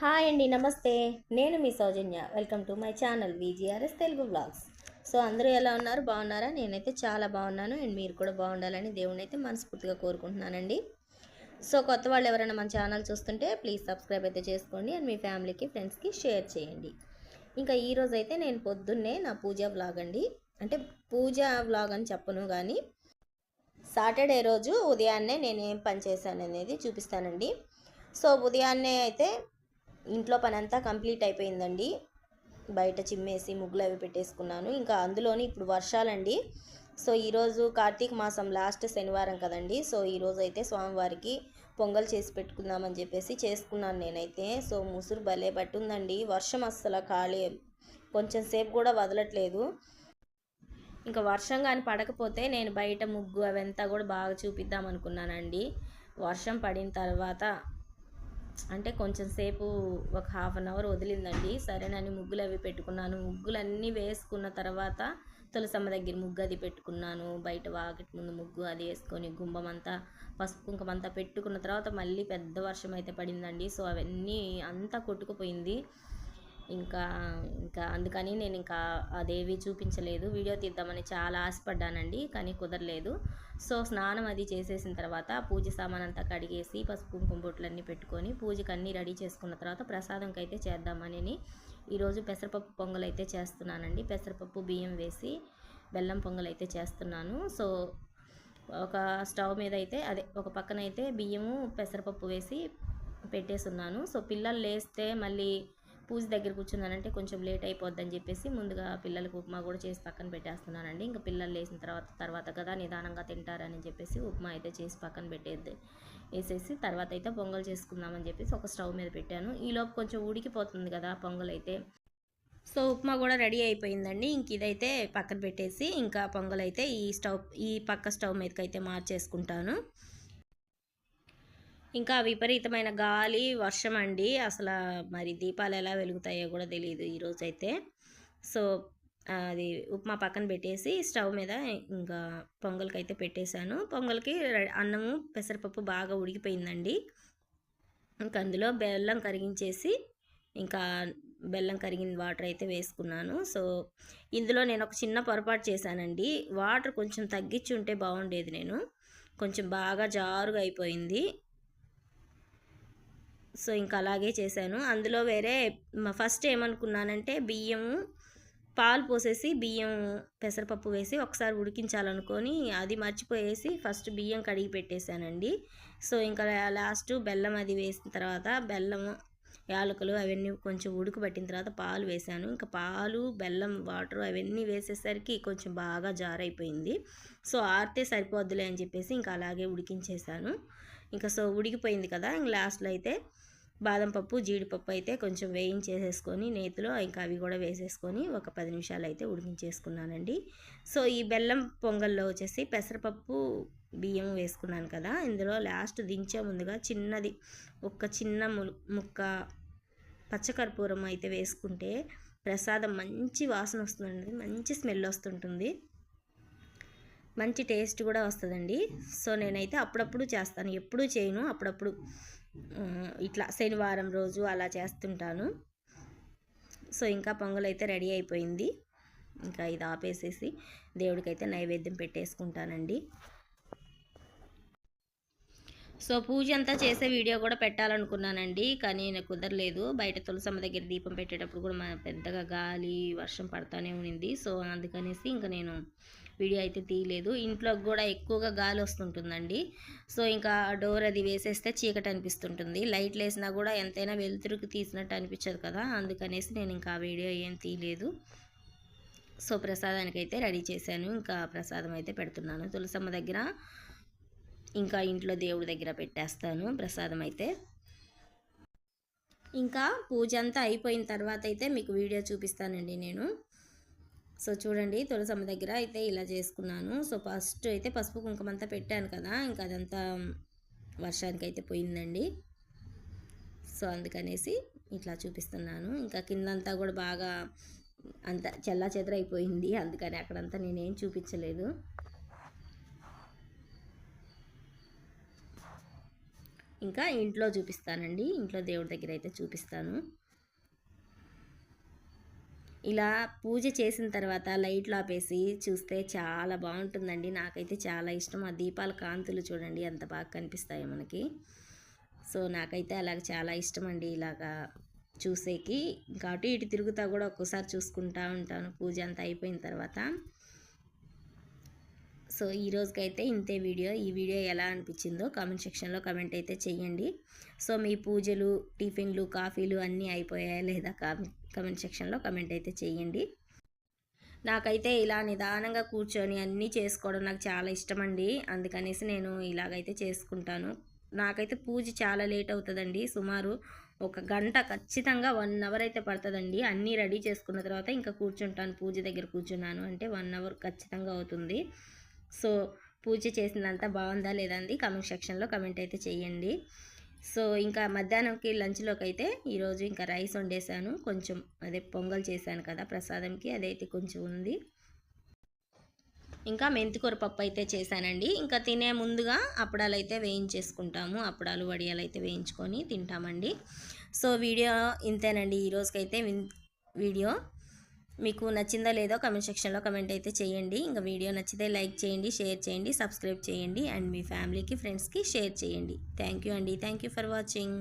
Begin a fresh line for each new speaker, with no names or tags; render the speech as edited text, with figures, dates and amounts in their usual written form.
Hi అండి, నమస్తే. నేను మీ Soujanya. Welcome to my channel VGRS Telugu vlogs. So అందరూ ఎలా ఉన్నారు? బాగున్నారా? నేనైతే చాలా బాగున్నాను. అండ్ మీరు కూడా బాగుండాలని దేవుని అయితే మనస్ఫూర్తిగా కోరుకుంటున్నానండి. సో కొత్త వాళ్ళు ఎవరైనా మన ఛానల్ చూస్తుంటే ప్లీజ్ సబ్స్క్రైబ్ అయితే చేసుకోండి. అండ్ మీ ఫ్యామిలీకి, ఫ్రెండ్స్కి షేర్ చేయండి. ఇంకా ఈరోజు అయితే నేను పొద్దున్నే నా పూజ వ్లాగ్ అండి, అంటే పూజ వ్లాగ్ అని చెప్పను కానీ సాటర్డే రోజు ఉదయాన్నే నేను ఏం పని చేశాను అనేది చూపిస్తానండి. సో ఉదయాన్నే అయితే ఇంట్లో పని అంతా కంప్లీట్ అయిపోయిందండి. బయట చిమ్మేసి ముగ్గులు అవి పెట్టేసుకున్నాను. ఇంకా అందులోని ఇప్పుడు వర్షాలండి. సో ఈరోజు కార్తీక మాసం లాస్ట్ శనివారం కదండి. సో ఈరోజు అయితే స్వామివారికి పొంగల్ చేసి పెట్టుకుందామని చెప్పేసి చేసుకున్నాను నేనైతే. సో ముసురు భలే పట్టుందండి. వర్షం అస్సలు ఖాళీ కొంచెం సేపు కూడా వదలట్లేదు. ఇంకా వర్షం కానీ పడకపోతే నేను బయట ముగ్గు అవంతా కూడా బాగా చూపిద్దాం అనుకున్నానండి. వర్షం పడిన తర్వాత అంటే కొంచెం సేపు ఒక హాఫ్ అన్ అవర్ వదిలిందండి. సరేనని ముగ్గులు అవి పెట్టుకున్నాను. ముగ్గులు అన్నీ వేసుకున్న తర్వాత తులసమ్మ దగ్గర ముగ్గు అది పెట్టుకున్నాను. బయట వాకిటి ముందు ముగ్గు అది వేసుకొని గుంబమంతా పసుపు కుంకుమంతా పెట్టుకున్న తర్వాత మళ్ళీ పెద్ద వర్షం అయితే పడిందండి. సో అవన్నీ అంతా కొట్టుకుపోయింది. ఇంకా ఇంకా అందుకని నేను ఇంకా అదేవి చూపించలేదు. వీడియో తీద్దామని చాలా ఆశపడ్డానండి, కానీ కుదరలేదు. సో స్నానం అది చేసేసిన తర్వాత పూజ సామాన్ అంతా కడిగేసి పసుపు కుంకుమ బొట్లన్నీ పెట్టుకొని పూజకి అన్నీ రెడీ చేసుకున్న తర్వాత ప్రసాదంకి అయితే చేద్దామని ఈరోజు పెసరపప్పు పొంగల్ అయితే చేస్తున్నానండి. పెసరపప్పు బియ్యం వేసి బెల్లం పొంగల్ అయితే చేస్తున్నాను. సో ఒక స్టవ్ మీద అయితే ఒక పక్కన అయితే బియ్యము పెసరపప్పు వేసి పెట్టేస్తున్నాను. సో పిల్లలు లేస్తే మళ్ళీ పూజ దగ్గర కూర్చున్నానంటే కొంచెం లేట్ అయిపోద్దని చెప్పేసి ముందుగా పిల్లలకు ఉప్మా కూడా చేసి పక్కన పెట్టేస్తున్నానండి. ఇంకా పిల్లలు లేచిన తర్వాత కదా నిదానంగా తింటారని చెప్పేసి ఉప్మా అయితే చేసి పక్కన వేసేసి తర్వాత అయితే పొంగల్ చేసుకుందామని చెప్పేసి ఒక స్టవ్ మీద పెట్టాను. ఈలోపు కొంచెం ఉడికిపోతుంది కదా పొంగల్ అయితే. సో ఉప్మా కూడా రెడీ అయిపోయిందండి. ఇంక ఇదైతే పక్కన పెట్టేసి ఇంకా పొంగల్ అయితే ఈ పక్క స్టవ్ మీదకి అయితే మార్చేసుకుంటాను. ఇంకా విపరీతమైన గాలి వర్షం అండి. అసలు మరి దీపాలు ఎలా వెలుగుతాయో కూడా తెలియదు ఈరోజైతే. సో అది ఉప్మా పక్కన పెట్టేసి స్టవ్ మీద ఇంకా పొంగల్కి అయితే పెట్టేశాను. పొంగల్కి అన్నము పెసరపప్పు బాగా ఉడికిపోయిందండి. ఇంకా అందులో బెల్లం కరిగించేసి ఇంకా బెల్లం కరిగిన వాటర్ అయితే వేసుకున్నాను. సో ఇందులో నేను ఒక చిన్న పొరపాటు చేశానండి. వాటర్ కొంచెం తగ్గించి ఉంటే బాగుండేది. నేను కొంచెం బాగా జారుగా అయిపోయింది. సో ఇంకా అలాగే చేశాను. అందులో ఫస్ట్ ఏమనుకున్నానంటే బియ్యము పాలు పోసేసి బియ్యం పెసరపప్పు వేసి ఒకసారి ఉడికించాలనుకొని అది మర్చిపోయేసి ఫస్ట్ బియ్యం కడిగి పెట్టేశానండి. సో ఇంకా లాస్ట్ బెల్లం అది వేసిన తర్వాత బెల్లము యాలకులు అవన్నీ కొంచెం ఉడకబెట్టిన తర్వాత పాలు వేసాను. ఇంకా పాలు బెల్లం వాటర్ అవన్నీ వేసేసరికి కొంచెం బాగా జారైపోయింది. సో ఆరితే సరిపోద్దులే అని చెప్పేసి ఇంకా అలాగే ఉడికించేసాను. ఇంకా సో ఉడికిపోయింది కదా. ఇంక లాస్ట్లో అయితే బాదం పప్పు జీడిపప్పు అయితే కొంచెం వేయించేసేసుకొని నేతిలో ఇంకా అవి కూడా వేసేసుకొని ఒక 10 నిమిషాలు అయితే ఉడికించేసుకున్నానండి. సో ఈ బెల్లం పొంగల్లో వచ్చేసి పెసరపప్పు బియ్యం వేసుకున్నాను కదా. ఇందులో లాస్ట్ దించే ముందుగా చిన్నది ఒక చిన్న ముక్క పచ్చకర్పూరం అయితే వేసుకుంటే ప్రసాదం మంచి వాసన వస్తుందండి. మంచి స్మెల్ వస్తుంటుంది, మంచి టేస్ట్ కూడా వస్తుందండి. సో నేనైతే అప్పుడప్పుడు చేస్తాను, ఎప్పుడూ చేయను, అప్పుడప్పుడు ఇట్లా శనివారం రోజు అలా చేస్తుంటాను. సో ఇంకా పొంగల్ అయితే రెడీ అయిపోయింది. ఇంకా ఇది ఆపేసేసి దేవుడికైతే నైవేద్యం పెట్టేసుకుంటానండి. సో పూజ అంతా చేసే వీడియో కూడా పెట్టాలనుకున్నానండి, కానీ నాకు కుదరలేదు. బయట తులసమ్మ దగ్గర దీపం పెట్టేటప్పుడు కూడా పెద్దగా గాలి వర్షం పడతానే ఉంది. సో అందుకనేసి ఇంకా నేను వీడియో అయితే తీయలేదు. ఇంట్లోకి కూడా ఎక్కువగా గాలి వస్తుంటుందండి. సో ఇంకా డోర్ అది వేసేస్తే చీకటి అనిపిస్తుంటుంది. లైట్లు వేసినా కూడా ఎంతైనా వెలుతురుకు తీసినట్టు అనిపించదు కదా. అందుకనేసి నేను ఇంకా వీడియో ఏం తీయలేదు. సో ప్రసాదానికి అయితే రెడీ చేశాను. ఇంకా ప్రసాదం అయితే పెడుతున్నాను తులసమ్మ దగ్గర, ఇంకా ఇంట్లో దేవుడి దగ్గర పెట్టేస్తాను ప్రసాదం అయితే. ఇంకా పూజ అంతా అయిపోయిన తర్వాత అయితే మీకు వీడియో చూపిస్తానండి నేను. సో చూడండి తులసమ్మ దగ్గర అయితే ఇలా చేసుకున్నాను. సో ఫస్ట్ అయితే పసుపు కుంకుమ అంతా పెట్టాను కదా, ఇంకా అదంతా వర్షానికి అయితే పోయిందండి. సో అందుకనేసి ఇట్లా చూపిస్తున్నాను. ఇంకా కిందంతా కూడా బాగా అంత చెల్లా చెదరైపోయింది, అందుకని అక్కడంతా నేనేం చూపించలేదు. ఇంకా ఇంట్లో చూపిస్తానండి, ఇంట్లో దేవుడి దగ్గర అయితే చూపిస్తాను. ఇలా పూజ చేసిన తర్వాత లైట్లు ఆపేసి చూస్తే చాలా బాగుంటుందండి. నాకైతే చాలా ఇష్టం. ఆ దీపాల కాంతులు చూడండి ఎంత బాగా కనిపిస్తాయో మనకి. సో నాకైతే అలాగ చాలా ఇష్టం అండి ఇలాగా చూసేకి. ఇంకా అటు ఇటు తిరుగుతా కూడా ఒక్కోసారి చూసుకుంటూ ఉంటాను పూజ అంతా అయిపోయిన తర్వాత. సో ఈ రోజుకైతే ఇంతే వీడియో. ఈ వీడియో ఎలా అనిపించిందో కామెంట్ సెక్షన్లో కామెంట్ అయితే చెయ్యండి. సో మీ పూజలు, టిఫిన్లు, కాఫీలు అన్నీ అయిపోయాయా లేదా కామెంట్ సెక్షన్లో కామెంట్ అయితే చెయ్యండి. నాకైతే ఇలా నిదానంగా కూర్చొని అన్నీ చేసుకోవడం నాకు చాలా ఇష్టం అండి. అందుకనేసి నేను ఇలాగైతే చేసుకుంటాను. నాకైతే పూజ చాలా లేట్ అవుతుందండి. సుమారు 1 గంట ఖచ్చితంగా 1 అవర్ అయితే పడుతుందండి. అన్నీ రెడీ చేసుకున్న తర్వాత ఇంకా కూర్చుంటాను. పూజ దగ్గర కూర్చున్నాను అంటే 1 అవర్ ఖచ్చితంగా అవుతుంది. సో పూజ చేసిందంతా బాగుందా లేదా అండి కామెంట్ సెక్షన్లో కామెంట్ అయితే చేయండి. సో ఇంకా మధ్యాహ్నంకి లంచ్లోకి అయితే ఈరోజు ఇంకా రైస్ వండేసాను. కొంచెం అదే పొంగల్ చేశాను కదా ప్రసాదంకి, అదైతే కొంచెం ఉంది. ఇంకా మెంతికూర పప్పు అయితే చేశానండి. ఇంకా తినే ముందుగా అప్పడాలు అయితే వేయించేసుకుంటాము. అప్పడాలు, వడియాలు అయితే వేయించుకొని తింటామండి. సో వీడియో ఇంతేనండి ఈరోజుకైతే. వీడియో మీకు నచ్చిందో లేదో కామెంట్ సెక్షన్లో కామెంట్ అయితే చేయండి. ఇంకా వీడియో నచ్చితే లైక్ చేయండి, షేర్ చేయండి, సబ్స్క్రైబ్ చేయండి అండ్ మీ ఫ్యామిలీకి, ఫ్రెండ్స్కి షేర్ చేయండి. థ్యాంక్ యూ అండి. Thank you for watching.